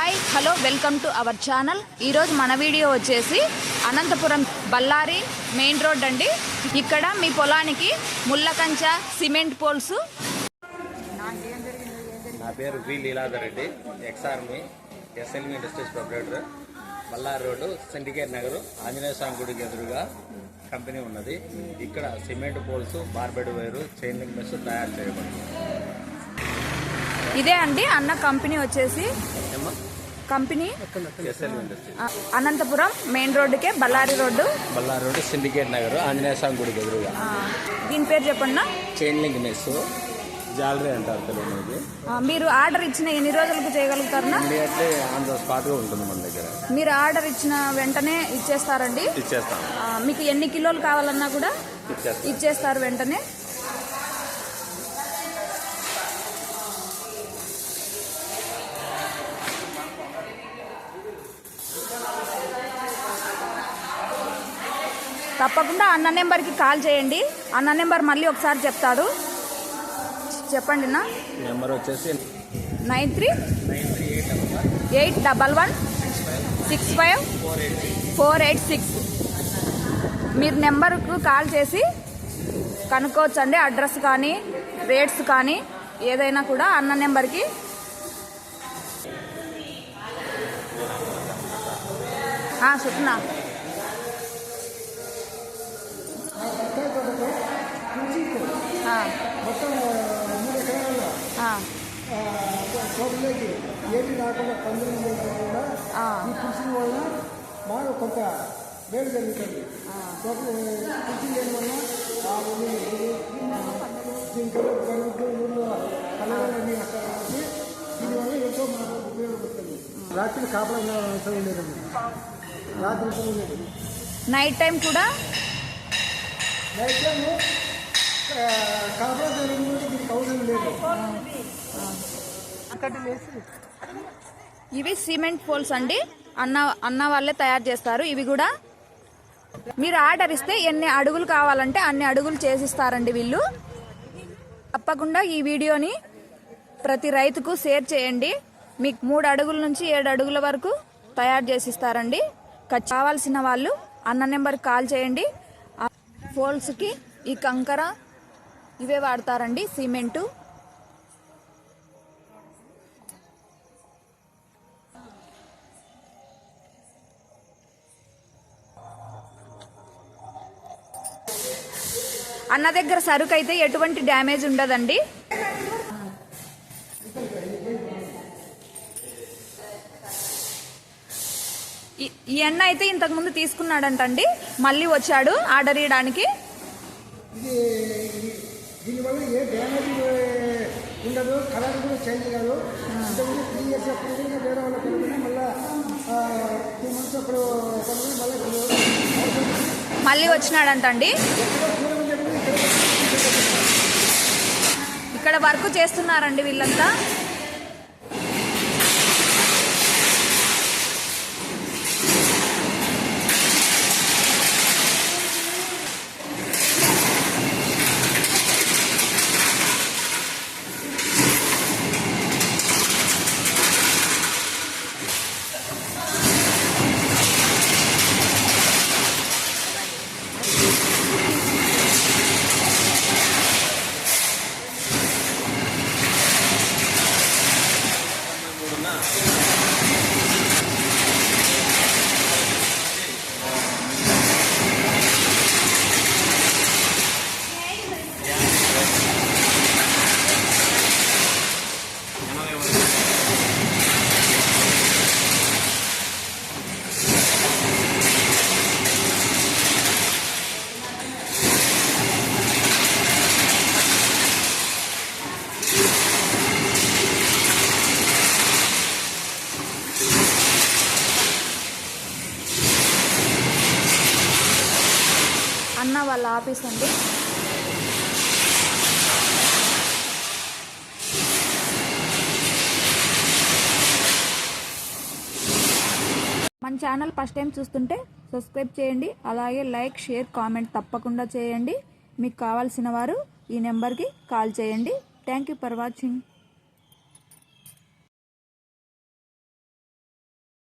Hi hello welcome to our channel. ఈరోజు మన video వచ్చేసి అనంతపురం బళ్ళారి మెయిన్ రోడ్ అండి. ఇక్కడ మీ పొలానికి ముళ్ళకంచ సిమెంట్ పోల్స్. నా పేరు V Leeladhar Reddy, ex army, SLV industries proprietor. Ballari road, Syndicate Nagar, Anjaneya Swamy గుడికి ఎదురుగా కంపెనీ ఉన్నది. ఇక్కడ cement poles, barbed wire, chain link mesh తయారు చేయబడింది. ఇదే అండి అన్న కంపెనీ వచ్చేసి కంపెనీ అనంతపురం మెయిన్ రోడ్డుకే బళ్ళారి రోడ్డు సిండికేట్ నగర్, ఆంజనేయ స్వామి గుడికి ఎదురుగా. దీని పేరు చెప్పండి. చైన్ లింక్ మెస్, జాలరీ అంటారు తెలుగు. మీరు ఆర్డర్ ఇచ్చిన ఎన్ని రోజులకు చేయగలుగుతారు? ఆన్ ద స్పాట్ గా ఉంటుంది మన దగ్గర. మీరు ఆర్డర్ ఇచ్చిన వెంటనే ఇచ్చేస్తారండి? ఇచ్చేస్తాం. మీకు ఎన్ని కిలోలు కావాలన్నా కూడా ఇచ్చేస్తారు వెంటనే. తప్పకుండా అన్న నెంబర్కి కాల్ చేయండి. అన్న నెంబర్ మళ్ళీ ఒకసారి చెప్తాడు, చెప్పండి. నా నెంబర్ వచ్చేసి 9381656486. మీరు నెంబర్కు కాల్ చేసి కనుక్కోవచ్చండి. అడ్రస్ కానీ రేట్స్ కానీ ఏదైనా కూడా అన్న నెంబర్కి. చెప్తున్నా. తోటలోకి ఏది రాకుండా పందులు కూడా ఈ కృషి వల్ల బాగా కొంత వేడి జరుగుతుంది. తోట కృషి లేని వల్ల జింకలు, గరుడు, ఊళ్ళో కలవన్నీ వస్తాయి కాబట్టి దీనివల్ల ఎంతో మనకు ఉపయోగపడుతుంది. రాత్రి కాపలా అవసరం లేదండి, రాత్రి అవసరం లేదు. నైట్ టైం కూడా కాపలా జరుగుతుంది, దీనికి అవసరం లేదు. ఇవి సిమెంట్ పోల్స్ అండి. అన్న వాళ్ళే తయారు చేస్తారు. ఇవి కూడా మీరు ఆర్డర్ ఇస్తే ఎన్ని అడుగులు కావాలంటే అన్ని అడుగులు చేసిస్తారండి వీళ్ళు. తప్పకుండా ఈ వీడియోని ప్రతి రైతుకు షేర్ చేయండి. మీకు 3 అడుగుల నుంచి 7 అడుగుల వరకు తయారు చేసిస్తారండి. కావాల్సిన వాళ్ళు అన్న నెంబర్కి కాల్ చేయండి. పోల్స్కి ఈ కంకర ఇవే వాడతారండి, సిమెంటు. అన్న దగ్గర సరుకు అయితే ఎటువంటి డ్యామేజ్ ఉండదండి. ఈ అన్న అయితే ఇంతకు ముందు తీసుకున్నాడంటండి, మళ్ళీ వచ్చాడు ఆర్డర్ ఇవ్వడానికి. దీనివల్ల ఏ డ్యామేజ్ ఉండదు, కలర్ కూడా చేంజ్ కాదు. 3 years అప్పుడు వేరే వాళ్ళ కొనుక్కుని మళ్ళీ 2 months అప్పుడు కొనుక్కుని మళ్ళీ వచ్చినాడంటండి. ఇక్కడ వర్క్ చేస్తున్నారండి వీళ్ళంతా. అన్న వాళ్ళ ఆఫీస్ అండి. మన ఛానల్ ఫస్ట్ టైం చూస్తుంటే సబ్స్క్రైబ్ చేయండి. అలాగే లైక్, షేర్, కామెంట్ తప్పకుండా చేయండి. మీకు కావాల్సిన వారు ఈ నెంబర్కి కాల్ చేయండి. Thank you for watching.